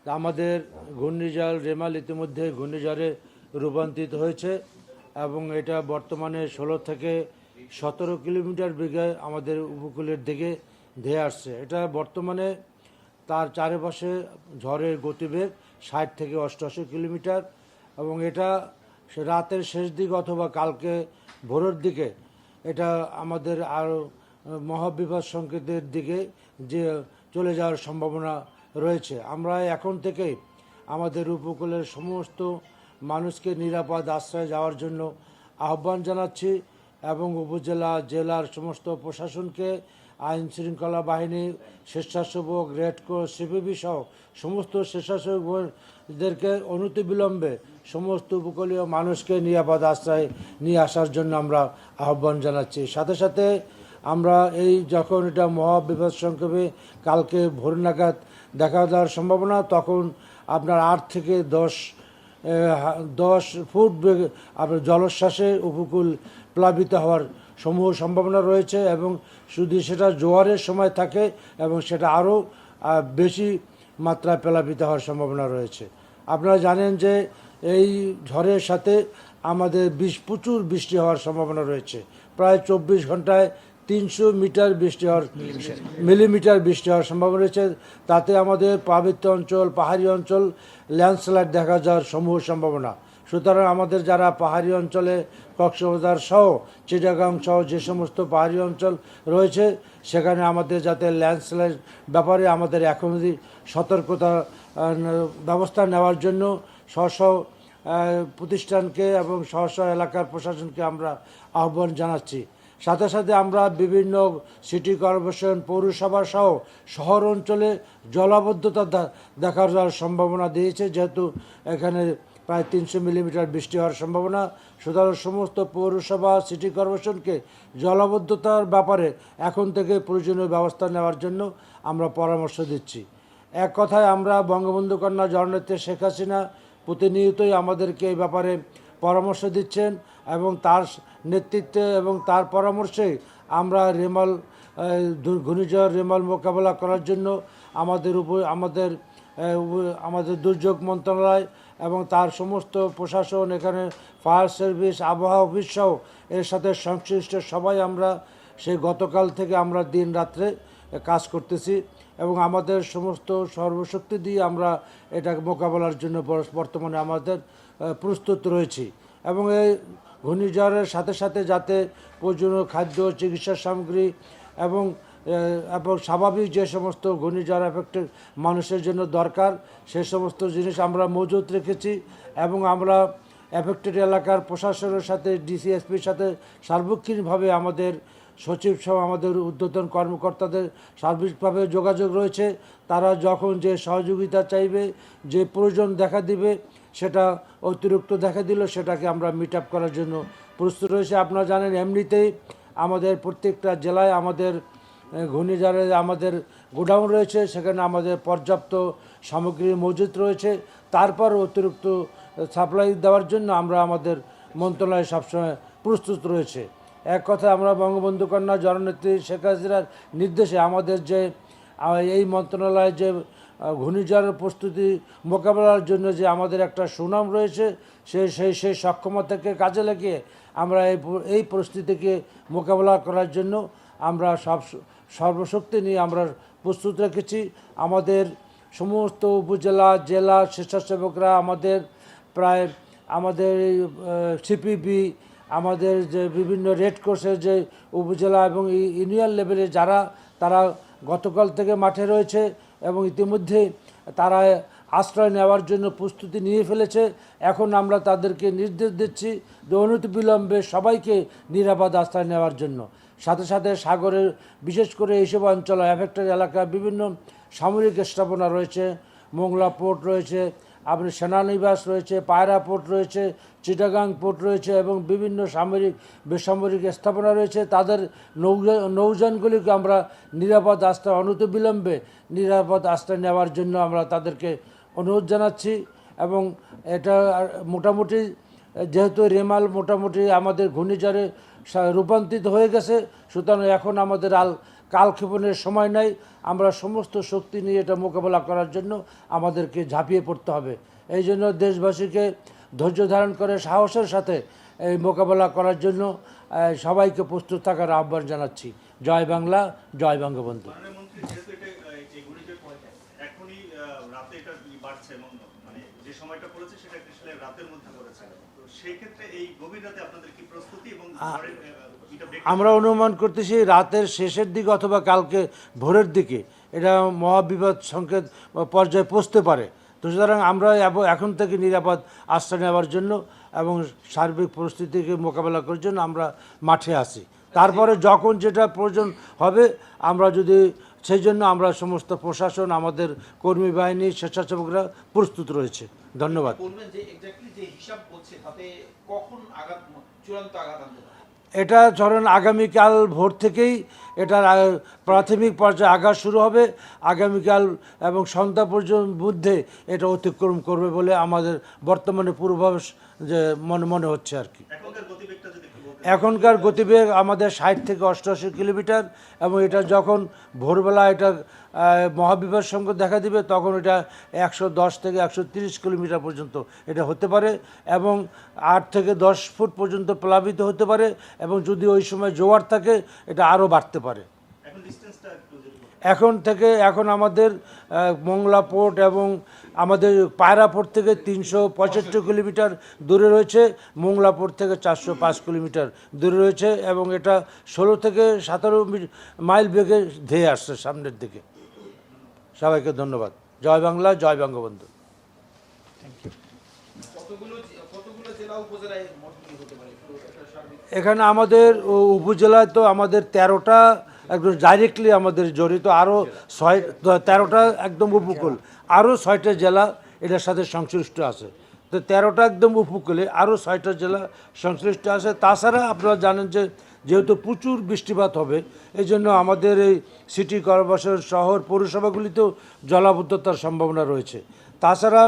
আমাদের ঘূর্ণিঝড় রেমাল ইতিমধ্যে ঘূর্ণিঝড়ে রূপান্তরিত হয়েছে এবং এটা বর্তমানে 16 থেকে 17 কিলোমিটার বেগে আমাদের উপকূলের দিকে ধেয়ে আসছে। এটা বর্তমানে তার চারপাশে ঝড়ের গতিবেগ 60 থেকে 88 কিলোমিটার এবং এটা রাতের শেষ দিকে অথবা কালকে ভোরের দিকে এটা আমাদের আরও মহাবিপদ সংকেতের দিকে যে চলে যাওয়ার সম্ভাবনা রয়েছে। আমরা এখন থেকেই আমাদের উপকূলের সমস্ত মানুষকে নিরাপদ আশ্রয়ে যাওয়ার জন্য আহ্বান জানাচ্ছি এবং উপজেলা জেলার সমস্ত প্রশাসনকে, আইন শৃঙ্খলা বাহিনী, স্বেচ্ছাসেবক, রেডক্রস, সিপিবি সহ সমস্ত স্বেচ্ছাসেবকদেরকে অনতিবিলম্বে সমস্ত উপকূলীয় মানুষকে নিরাপদ আশ্রয়ে নিয়ে আসার জন্য আমরা আহ্বান জানাচ্ছি। সাথে সাথে আমরা এই যখন এটা মহাবিপদ সংক্ষেপে কালকে ভোর নাগাদ দেখা দেওয়ার সম্ভাবনা, তখন আপনার 8 থেকে 10 ফুট আপনার জলোচ্ছ্বাসে উপকূল প্লাবিত হওয়ার সমূহ সম্ভাবনা রয়েছে এবং যদি সেটা জোয়ারের সময় থাকে এবং সেটা আরও বেশি মাত্রায় প্লাবিত হওয়ার সম্ভাবনা রয়েছে। আপনারা জানেন যে এই ঝড়ের সাথে আমাদের প্রচুর বৃষ্টি হওয়ার সম্ভাবনা রয়েছে। প্রায় 24 ঘন্টায় 300 মিলিমিটার বৃষ্টি হওয়ার সম্ভাবনা রয়েছে। তাতে আমাদের পার্বত্য অঞ্চল, পাহাড়ি অঞ্চল ল্যান্ডস্লাইড দেখা যাওয়ার সমূহ সম্ভাবনা। সুতরাং আমাদের যারা পাহাড়ি অঞ্চলে কক্সবাজার সহ চিটাগাং সহ যে সমস্ত পাহাড়ি অঞ্চল রয়েছে সেখানে আমাদের যাতে ল্যান্ডস্লাইড ব্যাপারে আমাদের এখনই সতর্কতা ব্যবস্থা নেওয়ার জন্য স্ব প্রতিষ্ঠানকে এবং স্ব এলাকার প্রশাসনকে আমরা আহ্বান জানাচ্ছি। সাথে সাথে আমরা বিভিন্ন সিটি কর্পোরেশন, পৌরসভা সহ শহর অঞ্চলে জলাবদ্ধতা দেখা যাওয়ার সম্ভাবনা দিয়েছে, যেহেতু এখানে প্রায় 300 মিলিমিটার বৃষ্টি হওয়ার সম্ভাবনা। সুতরাং সমস্ত পৌরসভা, সিটি কর্পোরেশনকে জলাবদ্ধতার ব্যাপারে এখন থেকে প্রয়োজনীয় ব্যবস্থা নেওয়ার জন্য আমরা পরামর্শ দিচ্ছি। এক কথায় আমরা বঙ্গবন্ধু কন্যা জননেত্রী শেখ হাসিনা প্রতিনিয়তই আমাদেরকে এই ব্যাপারে পরামর্শ দিচ্ছেন এবং তার নেতৃত্বে এবং তার পরামর্শে আমরা ঘূর্ণিঝড় রেমাল মোকাবেলা করার জন্য আমাদের দুর্যোগ মন্ত্রণালয় এবং তার সমস্ত প্রশাসন, এখানে ফায়ার সার্ভিস, আবহাওয়া অফিস সহ এর সাথে সংশ্লিষ্ট সবাই আমরা সেই গতকাল থেকে আমরা দিন রাত্রে কাজ করতেছি এবং আমাদের সমস্ত সর্বশক্তি দিয়ে আমরা এটা মোকাবেলার জন্য বর্তমানে আমাদের প্রস্তুত রয়েছি এবং এই ঘূর্ণিঝড়ের সাথে সাথে যাতে প্রয়োজনীয় খাদ্য, চিকিৎসা সামগ্রী এবং স্বাভাবিক যে সমস্ত ঘূর্ণিঝড় এফেক্টেড মানুষের জন্য দরকার সে সমস্ত জিনিস আমরা মজুত রেখেছি এবং আমরা এফেক্টেড এলাকার প্রশাসনের সাথে, ডিসিএসপির সাথে সার্বক্ষণিকভাবে আমাদের সচিব সহ আমাদের ঊর্ধ্বতন কর্মকর্তাদের সার্বিকভাবে যোগাযোগ রয়েছে। তারা যখন যে সহযোগিতা চাইবে, যে প্রয়োজন দেখা দিবে, সেটা অতিরিক্ত দেখা দিল সেটাকে আমরা মিট আপ করার জন্য প্রস্তুত রয়েছে। আপনারা জানেন এমনিতেই আমাদের প্রত্যেকটা জেলায় আমাদের ঘূর্ণিঝড়ে আমাদের গোডাউন রয়েছে, সেখানে আমাদের পর্যাপ্ত সামগ্রী মজুত রয়েছে। তারপর অতিরিক্ত সাপ্লাই দেওয়ার জন্য আমরা আমাদের মন্ত্রণালয় সবসময় প্রস্তুত রয়েছে। এক কথায় আমরা বঙ্গবন্ধু কন্যা জননেত্রী শেখ হাসিনার নির্দেশে আমাদের যে এই মন্ত্রণালয় যে ঘূর্ণিঝড়ের প্রস্তুতি মোকাবেলার জন্য যে আমাদের একটা সুনাম রয়েছে, সেই সক্ষমতাকে কাজে লাগিয়ে আমরা এই পরিস্থিতিকে মোকাবেলা করার জন্য আমরা সর্বশক্তি নিয়ে আমরা প্রস্তুত রেখেছি। আমাদের সমস্ত উপজেলা, জেলা স্বেচ্ছাসেবকরা, আমাদের সিপিবি, আমাদের যে বিভিন্ন রেড ক্রসের যে উপজেলা এবং ইউনিয়ন লেভেলে তারা গতকাল থেকে মাঠে রয়েছে এবং ইতিমধ্যে তারা আশ্রয় নেওয়ার জন্য প্রস্তুতি নিয়ে ফেলেছে। এখন আমরা তাদেরকে নির্দেশ দিচ্ছি যে অনতিবিলম্বে সবাইকে নিরাপদ আশ্রয় নেওয়ার জন্য। সাথে সাথে সাগরের বিশেষ করে এইসব অঞ্চল এফেক্টেড এলাকায় বিভিন্ন সামরিক স্থাপনা রয়েছে, মোংলা পোর্ট রয়েছে, আপনার সেনানিবাস রয়েছে, পায়রা পোর্ট রয়েছে, চিটাগাং পোর্ট রয়েছে এবং বিভিন্ন বেসামরিক স্থাপনা রয়েছে। তাদের নৌযানগুলিকে আমরা নিরাপদ আশ্রয় অনতিবিলম্বে নিরাপদ আশ্রয় নেওয়ার জন্য আমরা তাদেরকে অনুরোধ জানাচ্ছি এবং এটা মোটামুটি যেহেতু রেমাল মোটামুটি আমাদের ঘূর্ণিঝড়ে রূপান্তরিত হয়ে গেছে, সুতরাং এখন আমাদের কালক্ষেপণের সময় নাই। আমরা সমস্ত শক্তি নিয়ে এটা মোকাবেলা করার জন্য আমাদেরকে ঝাঁপিয়ে পড়তে হবে। এই জন্য দেশবাসীকে ধৈর্য ধারণ করে সাহসের সাথে এই মোকাবেলা করার জন্য সবাইকে প্রস্তুত থাকার আহ্বান জানাচ্ছি। জয় বাংলা, জয় বঙ্গবন্ধু। আমরা অনুমান করতেছি রাতের শেষের দিকে অথবা কালকে ভোরের দিকে এটা মহাবিপদ সংকেত পর্যায়ে পৌঁছতে পারে। তো সুতরাং আমরা এখন থেকে নিরাপদ আশ্রয় নেওয়ার জন্য এবং সার্বিক পরিস্থিতিকে মোকাবেলা করার জন্য আমরা মাঠে আছি। তারপরে যখন যেটা প্রয়োজন হবে আমরা যদি সেই জন্য আমরা সমস্ত প্রশাসন, আমাদের কর্মী বাহিনী, স্বেচ্ছাসেবকরা প্রস্তুত রয়েছে। ধন্যবাদ। এটা ধরেন আগামীকাল ভোর থেকেই এটার প্রাথমিক পর্যায়ে আঘাত শুরু হবে। আগামীকাল এবং সন্ধ্যা পর্যন্ত মধ্যে এটা অতিক্রম করবে বলে আমাদের বর্তমানে পূর্বাভাস যে মনে হচ্ছে আর কি। এখনকার গতিবেগ আমাদের 60 থেকে 88 কিলোমিটার, এবং এটা যখন ভোরবেলা এটা মহাবিপদ সংকেত দেখা দিবে তখন এটা 110 থেকে 130 কিলোমিটার পর্যন্ত এটা হতে পারে, এবং 8 থেকে 10 ফুট পর্যন্ত প্লাবিত হতে পারে, এবং যদি ওই সময় জোয়ার থাকে এটা আরও বাড়তে পারে। এখন আমাদের মোংলা পোর্ট এবং আমাদের পায়রা পোর্ট থেকে 365 কিলোমিটার দূরে রয়েছে, মোংলা পোর্ট থেকে 405 কিলোমিটার দূরে রয়েছে, এবং এটা 16 থেকে 17 মাইল বেগে ধেয়ে আসছে সামনের দিকে। সবাইকে ধন্যবাদ। জয় বাংলা, জয় বঙ্গবন্ধু। এখানে আমাদের উপজেলায় তো আমাদের 13টা একদম ডাইরেক্টলি আমাদের জড়িত, আরও 13টা একদম উপকূল, আরও 6টা জেলা এটার সাথে সংশ্লিষ্ট আছে। তো 13টা একদম উপকূলে আরও 6টা জেলা সংশ্লিষ্ট আছে। তাছাড়া আপনারা জানেন যে যেহেতু প্রচুর বৃষ্টিপাত হবে, এই জন্য আমাদের এই সিটি কর্পোরেশন, শহর, পৌরসভাগুলিতেও জলাবদ্ধতার সম্ভাবনা রয়েছে। তাছাড়া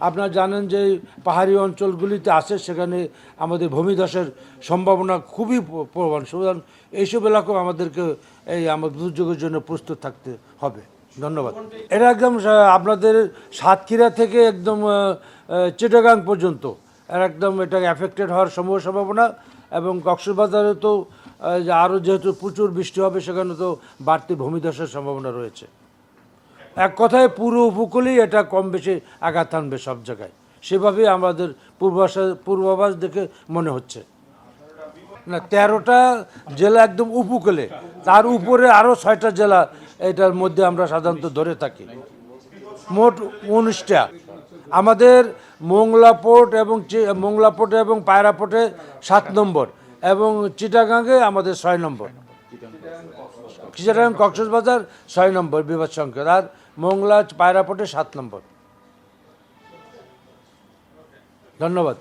আপনারা জানেন যে পাহাড়ি অঞ্চলগুলিতে আছে, সেখানে আমাদের ভূমিধসের সম্ভাবনা খুবই প্রবল। সুতরাং এইসব এলাকাও আমাদেরকে আমাদের দুর্যোগের জন্য প্রস্তুত থাকতে হবে। ধন্যবাদ। এটা একদম আপনাদের সাতক্ষীরা থেকে একদম চিটাগাং পর্যন্ত একদম এটা এফেক্টেড হওয়ার সম্ভাবনা, এবং কক্সবাজারে তো আরও যেহেতু প্রচুর বৃষ্টি হবে সেখানে তো বাড়তি ভূমিধসের সম্ভাবনা রয়েছে। এক কথায় পুরো উপকূলেই এটা কম বেশি আঘাত আনবে সব জায়গায়, সেভাবেই আমাদের পূর্বাভাস দেখে মনে হচ্ছে। না, 13টা জেলা একদম উপকূলে, তার উপরে আরও 6টা জেলা এটার মধ্যে আমরা সাধারণত ধরে থাকি। মোট 19টা। আমাদের মোংলা পোর্ট এবং পায়রা পোর্টে 7 নম্বর, এবং চিটাগাংয়ে আমাদের 6 নম্বর। চিটাগাং কক্সবাজার 6 নম্বর বিপদ সংকেত, আর মোংলা পায়রা পোর্টে 7 নম্বর। ধন্যবাদ।